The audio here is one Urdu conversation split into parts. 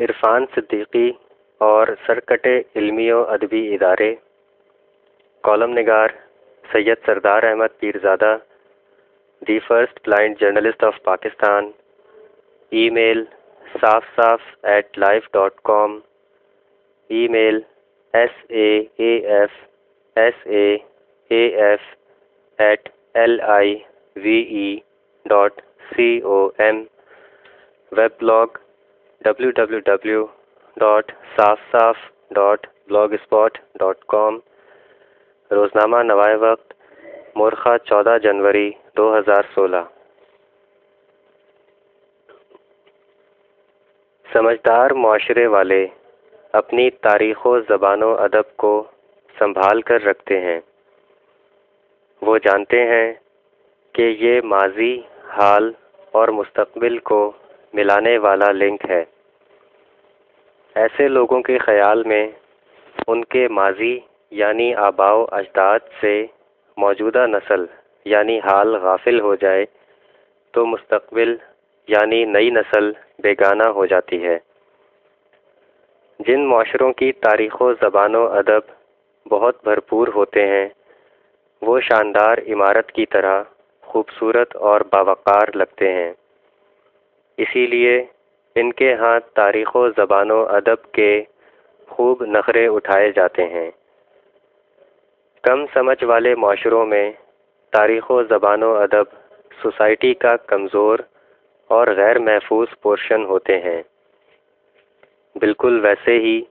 عرفان صدیقی اور سرکٹے علمی و ادبی ادارے، کالم نگار Syed Sardar Ahmed Pirzada, the first blind journalist of Pakistan, email safsaf@life.com، email saafsaf@live.com، web blog www.safsaf.blogspot.com، روزنامہ نوائے وقت مورخہ 14 جنوری 2016۔ سمجھدار معاشرے والے اپنی تاریخ و زبان و ادب کو سنبھال کر رکھتے ہیں۔ وہ جانتے ہیں کہ یہ ماضی، حال اور مستقبل کو ملانے والا لنک ہے۔ ایسے لوگوں کے خیال میں ان کے ماضی یعنی آباء و اجداد سے موجودہ نسل یعنی حال غافل ہو جائے تو مستقبل یعنی نئی نسل بیگانہ ہو جاتی ہے۔ جن معاشروں کی تاریخ و زبان و ادب بہت بھرپور ہوتے ہیں وہ شاندار عمارت کی طرح خوبصورت اور باوقار لگتے ہیں، اسی لیے ان کے ہاں تاریخ و زبان و ادب کے خوب نخرے اٹھائے جاتے ہیں۔ کم سمجھ والے معاشروں میں تاریخ و زبان و ادب سوسائٹی کا کمزور اور غیر محفوظ پورشن ہوتے ہیں، بالکل ویسے ہی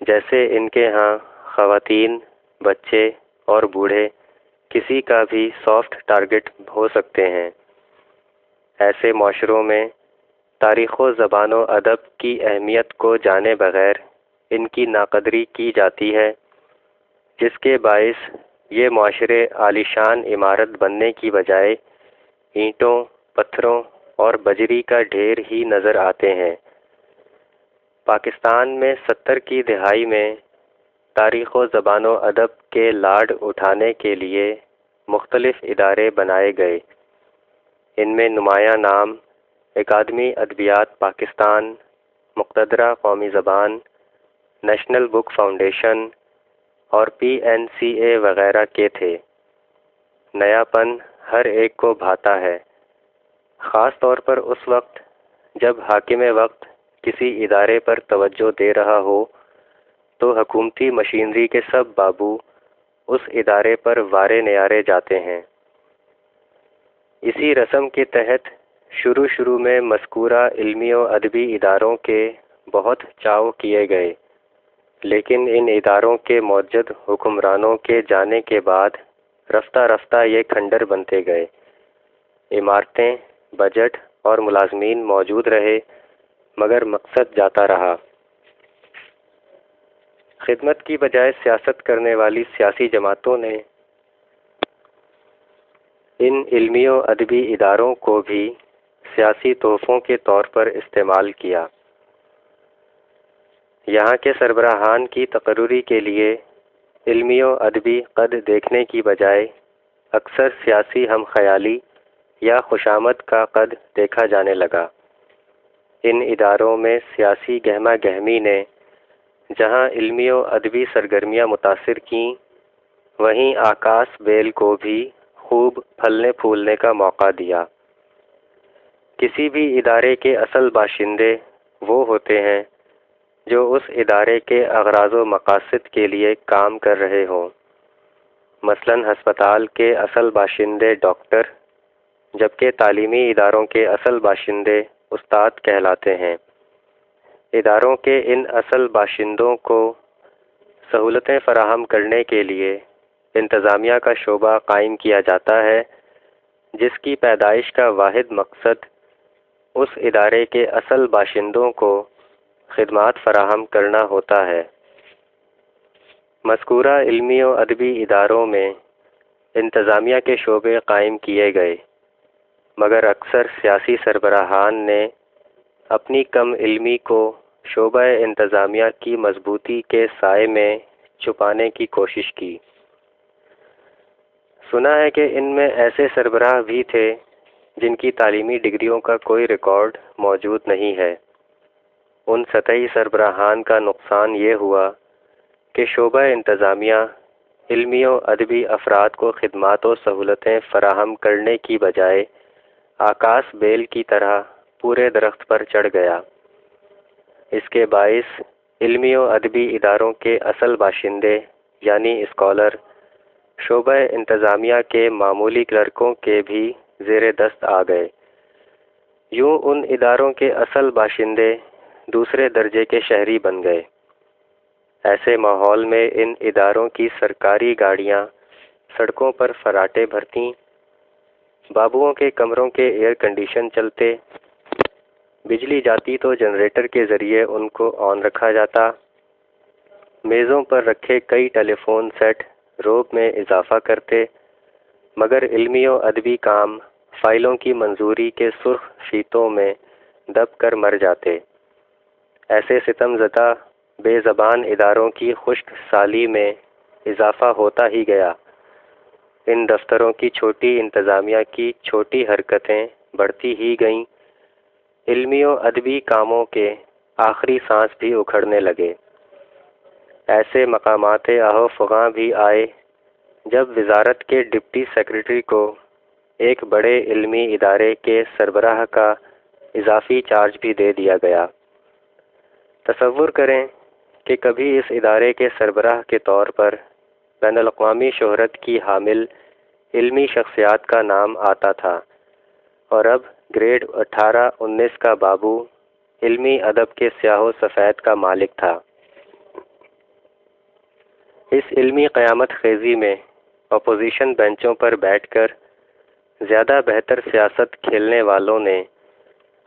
جیسے ان کے ہاں خواتین، بچے اور بوڑھے کسی کا بھی سافٹ ٹارگٹ ہو سکتے ہیں۔ ایسے معاشروں میں تاریخ و زبان و ادب کی اہمیت کو جانے بغیر ان کی ناقدری کی جاتی ہے، جس کے باعث یہ معاشرے عالیشان عمارت بننے کی بجائے اینٹوں، پتھروں اور بجری کا ڈھیر ہی نظر آتے ہیں۔ پاکستان میں 70 کی دہائی میں تاریخ و زبان و ادب کے لاڈ اٹھانے کے لیے مختلف ادارے بنائے گئے۔ ان میں نمایاں نام اکادمی ادبیات پاکستان، مقتدرہ قومی زبان، نیشنل بک فاؤنڈیشن اور PNCA وغیرہ کے تھے۔ نیا پن ہر ایک کو بھاتا ہے، خاص طور پر اس وقت جب حاکم وقت کسی ادارے پر توجہ دے رہا ہو تو حکومتی مشینری کے سب بابو اس ادارے پر وارے نیارے جاتے ہیں۔ اسی رسم کے تحت شروع میں مذکورہ علمی و ادبی اداروں کے بہت چاؤ کیے گئے، لیکن ان اداروں کے موجد حکمرانوں کے جانے کے بعد رفتہ رفتہ یہ کھنڈر بنتے گئے۔ عمارتیں، بجٹ اور ملازمین موجود رہے مگر مقصد جاتا رہا۔ خدمت کی بجائے سیاست کرنے والی سیاسی جماعتوں نے ان علمی و ادبی اداروں کو بھی سیاسی تحفوں کے طور پر استعمال کیا۔ یہاں کے سربراہان کی تقرری کے لیے علمی و ادبی قد دیکھنے کی بجائے اکثر سیاسی ہم خیالی یا خوشامد کا قد دیکھا جانے لگا۔ ان اداروں میں سیاسی گہمہ گہمی نے جہاں علمی و ادبی سرگرمیاں متاثر کیں، وہیں آکاس بیل کو بھی خوب پھلنے پھولنے کا موقع دیا۔ کسی بھی ادارے کے اصل باشندے وہ ہوتے ہیں جو اس ادارے کے اغراض و مقاصد کے لیے کام کر رہے ہوں۔ مثلاً ہسپتال کے اصل باشندے ڈاکٹر، جبکہ تعلیمی اداروں کے اصل باشندے استاد کہلاتے ہیں۔ اداروں کے ان اصل باشندوں کو سہولتیں فراہم کرنے کے لیے انتظامیہ کا شعبہ قائم کیا جاتا ہے، جس کی پیدائش کا واحد مقصد اس ادارے کے اصل باشندوں کو خدمات فراہم کرنا ہوتا ہے۔ مذکورہ علمی و ادبی اداروں میں انتظامیہ کے شعبے قائم کیے گئے، مگر اکثر سیاسی سربراہان نے اپنی کم علمی کو شعبہ انتظامیہ کی مضبوطی کے سائے میں چھپانے کی کوشش کی۔ سنا ہے کہ ان میں ایسے سربراہ بھی تھے جن کی تعلیمی ڈگریوں کا کوئی ریکارڈ موجود نہیں ہے۔ ان سطحی سربراہان کا نقصان یہ ہوا کہ شعبہ انتظامیہ علمی و ادبی افراد کو خدمات و سہولتیں فراہم کرنے کی بجائے آکاش بیل کی طرح پورے درخت پر چڑھ گیا۔ اس کے باعث علمی و ادبی اداروں کے اصل باشندے یعنی اسکالر شعبہ انتظامیہ کے معمولی کلرکوں کے بھی زیر دست آ گئے۔ یوں ان اداروں کے اصل باشندے دوسرے درجے کے شہری بن گئے۔ ایسے ماحول میں ان اداروں کی سرکاری گاڑیاں سڑکوں پر فراٹے بھرتیں، بابوؤں کے کمروں کے ایئر کنڈیشن چلتے، بجلی جاتی تو جنریٹر کے ذریعے ان کو آن رکھا جاتا، میزوں پر رکھے کئی ٹیلی فون سیٹ روب میں اضافہ کرتے، مگر علمی و ادبی کام فائلوں کی منظوری کے سرخ شیٹوں میں دب کر مر جاتے۔ ایسے ستم زدہ بے زبان اداروں کی خشک سالی میں اضافہ ہوتا ہی گیا۔ ان دفتروں کی چھوٹی انتظامیہ کی چھوٹی حرکتیں بڑھتی ہی گئیں۔ علمی و ادبی کاموں کے آخری سانس بھی اکھڑنے لگے۔ ایسے مقامات آہو فغاں بھی آئے جب وزارت کے ڈپٹی سیکرٹری کو ایک بڑے علمی ادارے کے سربراہ کا اضافی چارج بھی دے دیا گیا۔ تصور کریں کہ کبھی اس ادارے کے سربراہ کے طور پر بین الاقوامی شہرت کی حامل علمی شخصیات کا نام آتا تھا، اور اب گریڈ 18-19 کا بابو علمی ادب کے سیاہ و سفید کا مالک تھا۔ اس علمی قیامت خیزی میں اپوزیشن بینچوں پر بیٹھ کر زیادہ بہتر سیاست کھیلنے والوں نے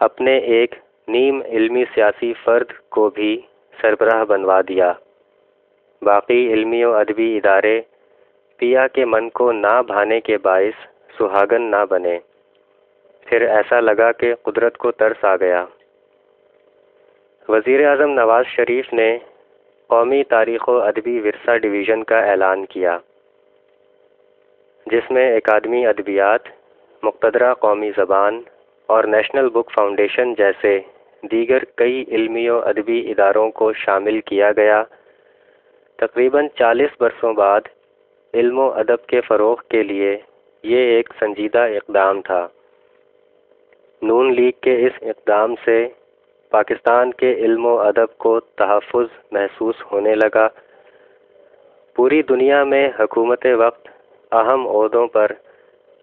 اپنے ایک نیم علمی سیاسی فرد کو بھی سربراہ بنوا دیا۔ باقی علمی و ادبی ادارے پیا کے من کو نہ بھانے کے باعث سہاگن نہ بنے۔ پھر ایسا لگا کہ قدرت کو ترس آ گیا۔ وزیر اعظم نواز شریف نے قومی تاریخ و ادبی ورثہ ڈویژن کا اعلان کیا، جس میں اکادمی ادبیات، مقتدرہ قومی زبان اور نیشنل بک فاؤنڈیشن جیسے دیگر کئی علمی و ادبی اداروں کو شامل کیا گیا۔ تقریباً 40 برسوں بعد علم و ادب کے فروغ کے لیے یہ ایک سنجیدہ اقدام تھا۔ نون لیگ کے اس اقدام سے پاکستان کے علم و ادب کو تحفظ محسوس ہونے لگا۔ پوری دنیا میں حکومت وقت اہم عہدوں پر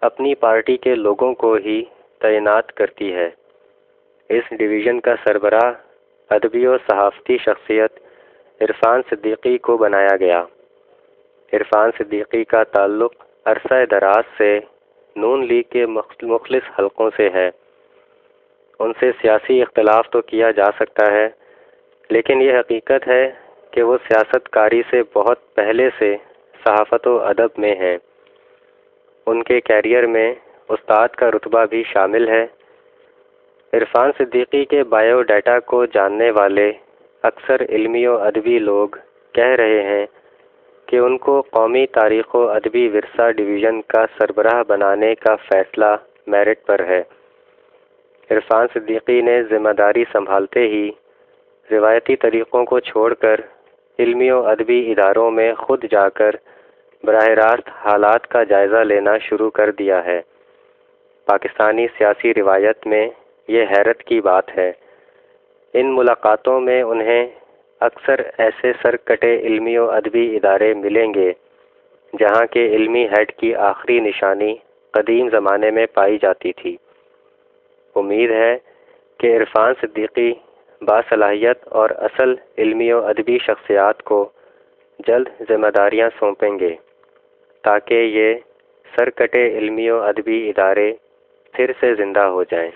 اپنی پارٹی کے لوگوں کو ہی تعینات کرتی ہے۔ اس ڈویژن کا سربراہ ادبی و صحافتی شخصیت عرفان صدیقی کو بنایا گیا۔ عرفان صدیقی کا تعلق عرصہ دراز سے نون لیگ کے مخلص حلقوں سے ہے۔ ان سے سیاسی اختلاف تو کیا جا سکتا ہے، لیکن یہ حقیقت ہے کہ وہ سیاست کاری سے بہت پہلے سے صحافت و ادب میں ہیں۔ ان کے کیریئر میں استاد کا رتبہ بھی شامل ہے۔ عرفان صدیقی کے بائیو ڈیٹا کو جاننے والے اکثر علمی و ادبی لوگ کہہ رہے ہیں کہ ان کو قومی تاریخ و ادبی ورثہ ڈویژن کا سربراہ بنانے کا فیصلہ میرٹ پر ہے۔ عرفان صدیقی نے ذمہ داری سنبھالتے ہی روایتی طریقوں کو چھوڑ کر علمی و ادبی اداروں میں خود جا کر براہ راست حالات کا جائزہ لینا شروع کر دیا ہے۔ پاکستانی سیاسی روایت میں یہ حیرت کی بات ہے۔ ان ملاقاتوں میں انہیں اکثر ایسے سرکٹے علمی و ادبی ادارے ملیں گے جہاں کے علمی ہیڈ کی آخری نشانی قدیم زمانے میں پائی جاتی تھی۔ امید ہے کہ عرفان صدیقی باصلاحیت اور اصل علمی و ادبی شخصیات کو جلد ذمہ داریاں سونپیں گے تاکہ یہ سرکٹے علمی و ادبی ادارے پھر سے زندہ ہو جائیں۔